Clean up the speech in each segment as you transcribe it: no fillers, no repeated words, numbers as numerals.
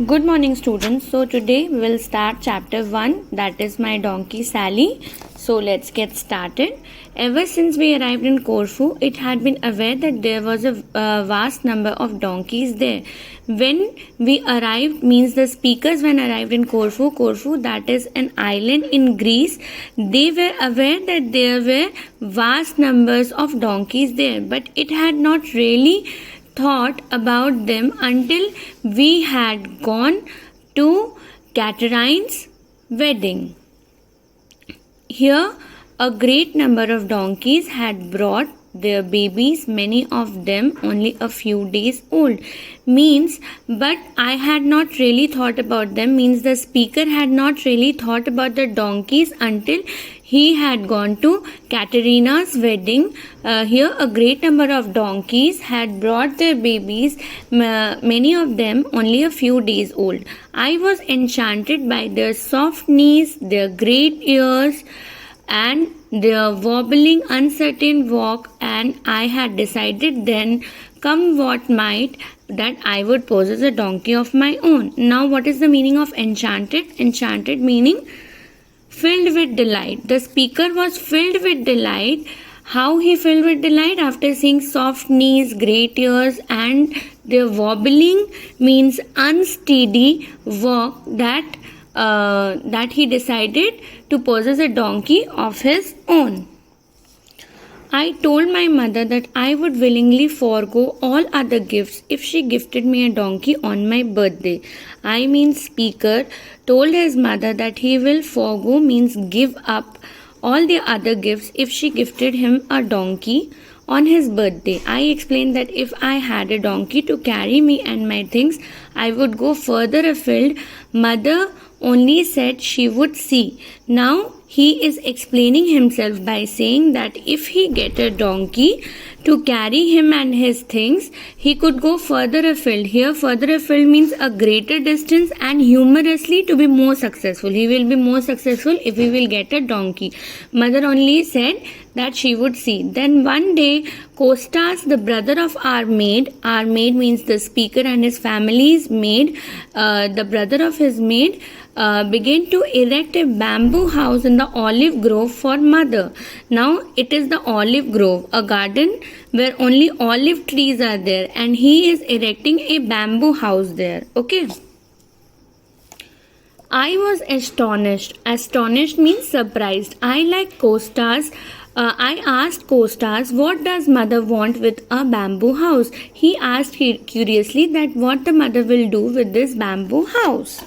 Good morning, students. So today we'll start chapter 1, that is my donkey Sally. So let's get started. Ever since we arrived in Corfu, it had been aware that there was a vast number of donkeys there. When we arrived means the speakers when arrived in Corfu, that is an island in Greece, they were aware that there were vast numbers of donkeys there, but it had not really thought about them until we had gone to Catherine's wedding. Here, a great number of donkeys had brought their babies, many of them only a few days old. Means, but I had not really thought about them, means the speaker had not really thought about the donkeys until he had gone to Katerina's wedding. Here a great number of donkeys had brought their babies, many of them only a few days old. I was enchanted by their soft knees, their great ears, and their wobbling, uncertain walk, and I had decided then, come what might, that I would possess a donkey of my own. Now, what is the meaning of enchanted? Enchanted meaning filled with delight. The speaker was filled with delight. How he filled with delight? After seeing soft knees, great ears, and their wobbling means unsteady walk, that he decided to possess a donkey of his own. I told my mother that I would willingly forego all other gifts if she gifted me a donkey on my birthday. I mean, speaker told his mother that he will forego means give up all the other gifts if she gifted him a donkey on his birthday. I explained that if I had a donkey to carry me and my things, I would go further afield. Mother only said she would see. Now he is explaining himself by saying that if he get a donkey to carry him and his things, he could go further afield. Here further afield means a greater distance and humorously to be more successful. He will be more successful if he will get a donkey. Mother only said that she would see. Then one day, Costas, the brother of our maid means the speaker and his family's maid, the brother of his maid, began to erect a bamboo house in the olive grove for mother. Now it is the olive grove, a garden where only olive trees are there, and he is erecting a bamboo house there. Okay. I was astonished. Astonished means surprised. I asked Costas, what does mother want with a bamboo house? He asked curiously that what the mother will do with this bamboo house.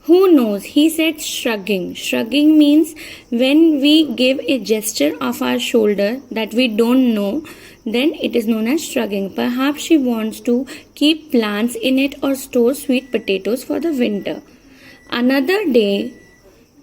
Who knows? He said shrugging. Shrugging means when we give a gesture of our shoulder that we don't know, then it is known as shrugging. Perhaps she wants to keep plants in it or store sweet potatoes for the winter. Another day,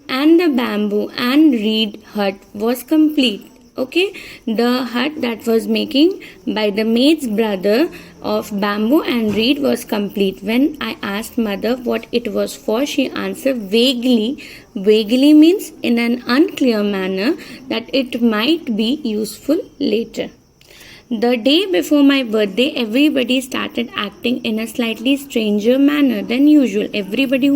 and the bamboo and reed hut was complete. Okay, the hut that was making by the maid's brother of bamboo and reed was complete. When I asked mother what it was for, she answered vaguely. Vaguely means in an unclear manner that it might be useful later. The day before my birthday, everybody started acting in a slightly stranger manner than usual. Everybody,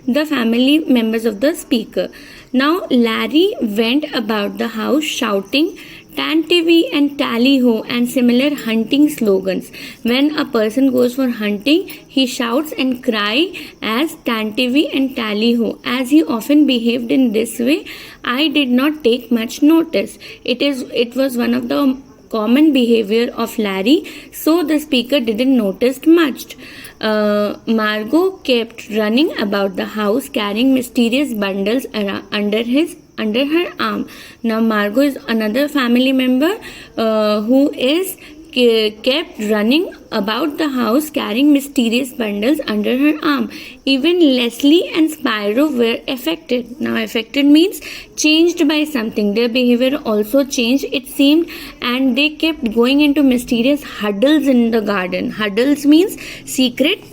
the family members of the speaker. Now, Larry went about the house shouting Tantivy and Tally-ho and similar hunting slogans. When a person goes for hunting, he shouts and cries as Tantivy and Tally-ho. As he often behaved in this way, I did not take much notice. It was one of the common behavior of Larry, so the speaker didn't notice much. Margot kept running about the house carrying mysterious bundles under her arm. Now Margot is another family member who is kept running about the house carrying mysterious bundles under her arm. Even Leslie and Spyro were affected. Now affected means changed by something. Their behavior also changed, it seemed, and they kept going into mysterious huddles in the garden. Huddles means secret.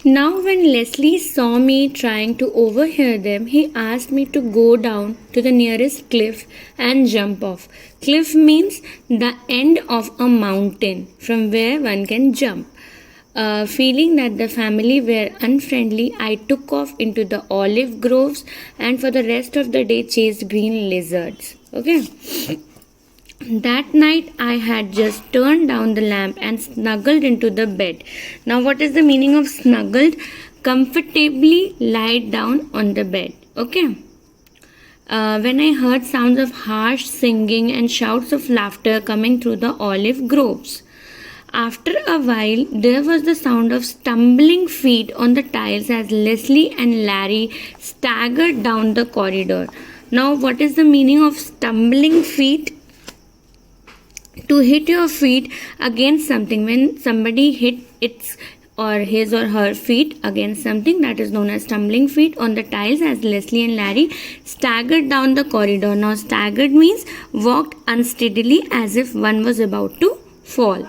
Now when Leslie saw me trying to overhear them, he asked me to go down to the nearest cliff and jump off. Cliff means the end of a mountain from where one can jump. Feeling that the family were unfriendly, I took off into the olive groves and for the rest of the day chased green lizards. Okay. That night I had just turned down the lamp and snuggled into the bed. Now, what is the meaning of snuggled? Comfortably lied down on the bed. Okay. When I heard sounds of harsh singing and shouts of laughter coming through the olive groves. After a while, there was the sound of stumbling feet on the tiles as Leslie and Larry staggered down the corridor. Now, what is the meaning of stumbling feet? To hit your feet against something. When somebody hit its or his or her feet against something, that is known as stumbling feet on the tiles as Leslie and Larry staggered down the corridor. Now, staggered means walked unsteadily as if one was about to fall.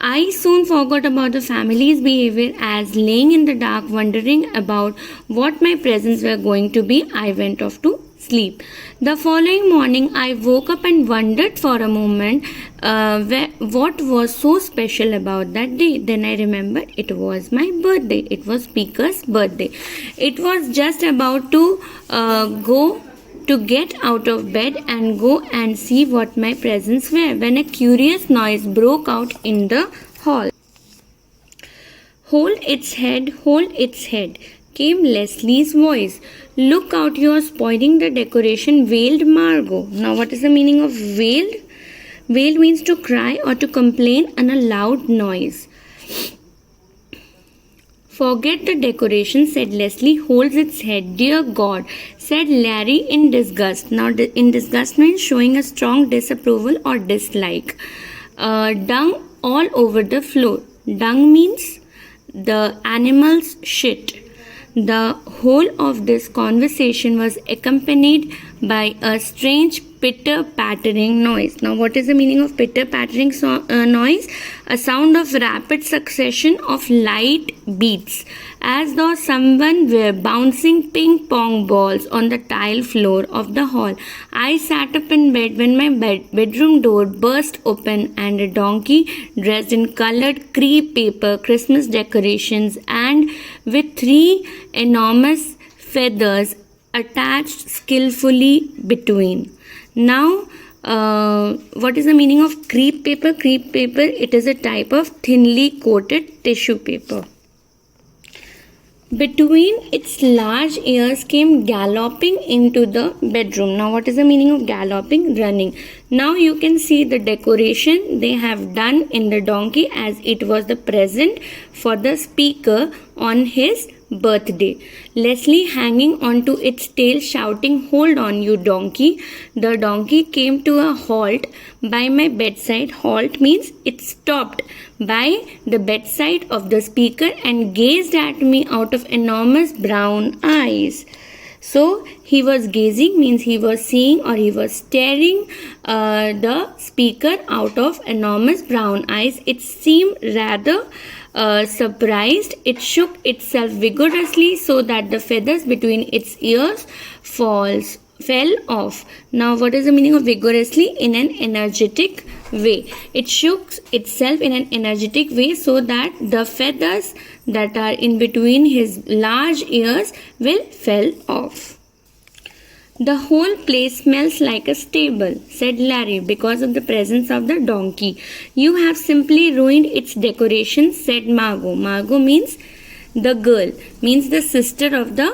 I soon forgot about the family's behavior as laying in the dark wondering about what my presents were going to be, I went off to sleep. The following morning I woke up and wondered for a moment what was so special about that day. Then I remembered it was my birthday. It was Speaker's birthday. It was just about to go to get out of bed and go and see what my presents were when a curious noise broke out in the hall. Hold its head, came Leslie's voice. Look out, you are spoiling the decoration, wailed Margot. Now, what is the meaning of wailed? Wail means to cry or to complain in a loud noise. Forget the decoration, said Leslie, holds its head. Dear God, said Larry in disgust. Now, in disgust means showing a strong disapproval or dislike. Dung all over the floor. Dung means the animal's shit. The whole of this conversation was accompanied by a strange pitter-pattering noise. Now, what is the meaning of pitter-pattering noise? A sound of rapid succession of light beats, as though someone were bouncing ping-pong balls on the tile floor of the hall. I sat up in bed when my bedroom door burst open and a donkey dressed in colored crepe paper Christmas decorations and with 3 enormous feathers attached skillfully between. Now, what is the meaning of crepe paper? Crepe paper, it is a type of thinly coated tissue paper. Between its large ears came galloping into the bedroom. Now, what is the meaning of galloping? Running. Now, you can see the decoration they have done in the donkey as it was the present for the speaker on his birthday. Leslie hanging onto its tail shouting, "Hold on, you donkey." The donkey came to a halt by my bedside. Halt means it stopped by the bedside of the speaker and gazed at me out of enormous brown eyes. So he was gazing means he was seeing or he was staring the speaker out of enormous brown eyes. It seemed rather surprised. It shook itself vigorously so that the feathers between its ears fell off. Now, what is the meaning of vigorously? In an energetic way. It shook itself in an energetic way so that the feathers that are in between his large ears fell off. The whole place smells like a stable, said Larry, because of the presence of the donkey. You have simply ruined its decorations, said Margot. Margot means the girl, means the sister of the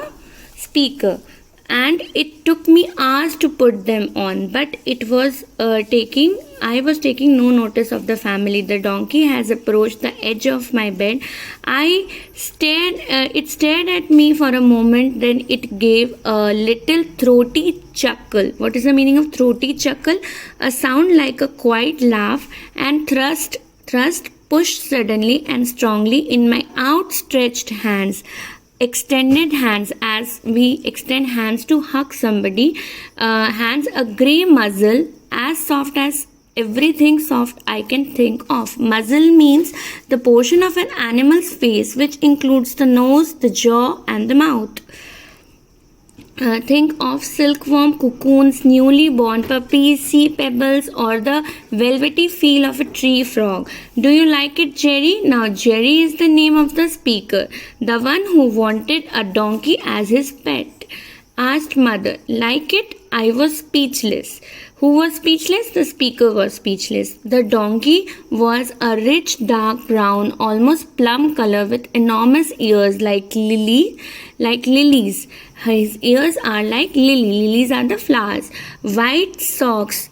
speaker. And it took me hours to put them on, but I was taking no notice of the family. The donkey has approached the edge of my bed. It stared at me for a moment, then it gave a little throaty chuckle. What is the meaning of throaty chuckle? A sound like a quiet laugh, and pushed suddenly and strongly in my outstretched hands. Extended hands, as we extend hands to hug somebody. Hands, a grey muzzle as soft as everything soft I can think of. Muzzle means the portion of an animal's face which includes the nose, the jaw and the mouth. Think of silkworm cocoons, newly born puppies, sea pebbles, or the velvety feel of a tree frog. Do you like it, Jerry? Now, Jerry is the name of the speaker, the one who wanted a donkey as his pet. Asked mother, like it? I was speechless. Who was speechless? The speaker was speechless. The donkey was a rich dark brown, almost plum color with enormous ears like lilies. His ears are like lilies are the flowers. White socks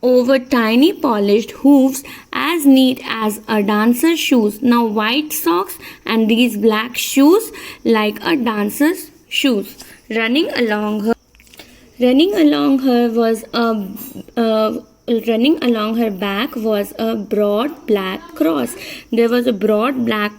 over tiny polished hooves as neat as a dancer's shoes. Now white socks and these black shoes like a dancer's shoes. Running along her back was a broad black cross. There was a broad black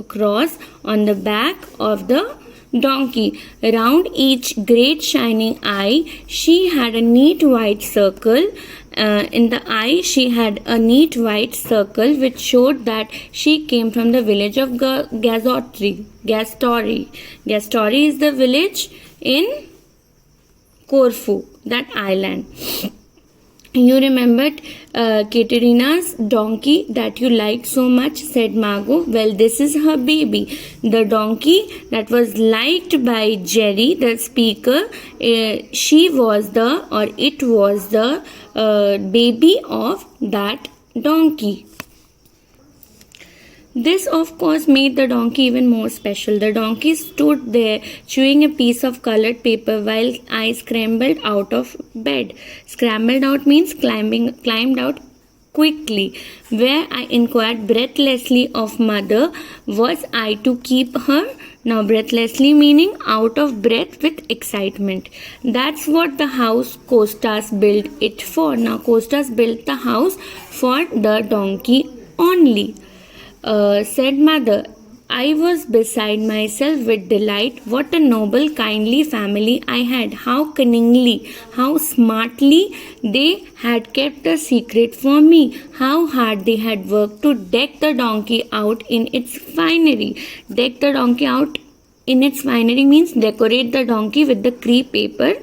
cross on the back of the donkey. Around each great shining eye, she had a neat white circle. In the eye, she had a neat white circle which showed that she came from the village of Gastori. Gastori is the village in Corfu, that island. You remembered Katerina's donkey that you liked so much, said Margot. Well, this is her baby. The donkey that was liked by Jerry, the speaker, it was the baby of that donkey. This, of course, made the donkey even more special. The donkey stood there chewing a piece of colored paper while I scrambled out of bed. Scrambled out means climbed out quickly, where I inquired breathlessly of mother, was I to keep her? Now, breathlessly meaning out of breath with excitement. That's what the house Costas built it for. Now, Costas built the house for the donkey only. Said mother. I was beside myself with delight. What a noble, kindly family I had. How cunningly, how smartly they had kept the secret for me. How hard they had worked to deck the donkey out in its finery. Deck the donkey out in its finery means decorate the donkey with the crepe paper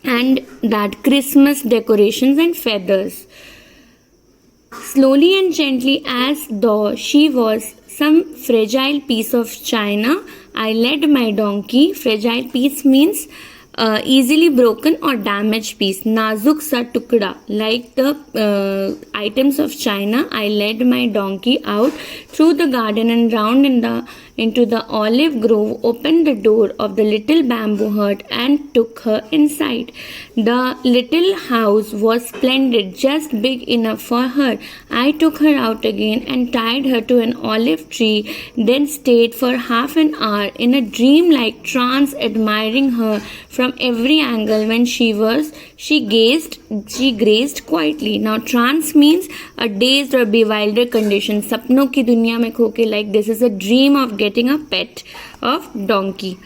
and that Christmas decorations and feathers. Slowly and gently, as though she was some fragile piece of china, I led my donkey. Fragile piece means easily broken or damaged piece. Nazuk sa tukda, like the items of china. I led my donkey out through the garden and round into the olive grove, opened the door of the little bamboo hut and took her inside. The little house was splendid, just big enough for her. I took her out again and tied her to an olive tree, then stayed for half an hour in a dream-like trance, admiring her from every angle. When she grazed quietly. Now, trance means a dazed or bewildered condition. Sapnों की दुनिया में खोके, like this is a dream of getting a pet of donkey.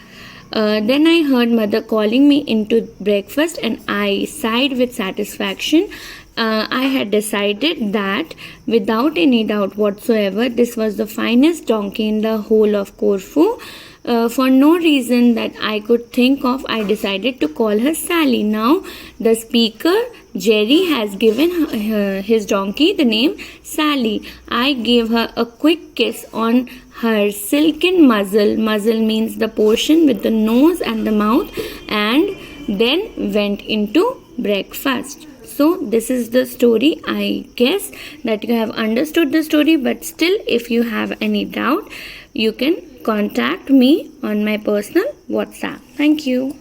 Then I heard mother calling me into breakfast and I sighed with satisfaction. I had decided that without any doubt whatsoever, this was the finest donkey in the whole of Corfu. For no reason that I could think of, I decided to call her Sally. Now, the speaker, Jerry, has given his donkey the name Sally. I gave her a quick kiss on her silken muzzle. Muzzle means the portion with the nose and the mouth, and then went into breakfast. So this is the story. I guess that you have understood the story, but still if you have any doubt, you can contact me on my personal WhatsApp. Thank you.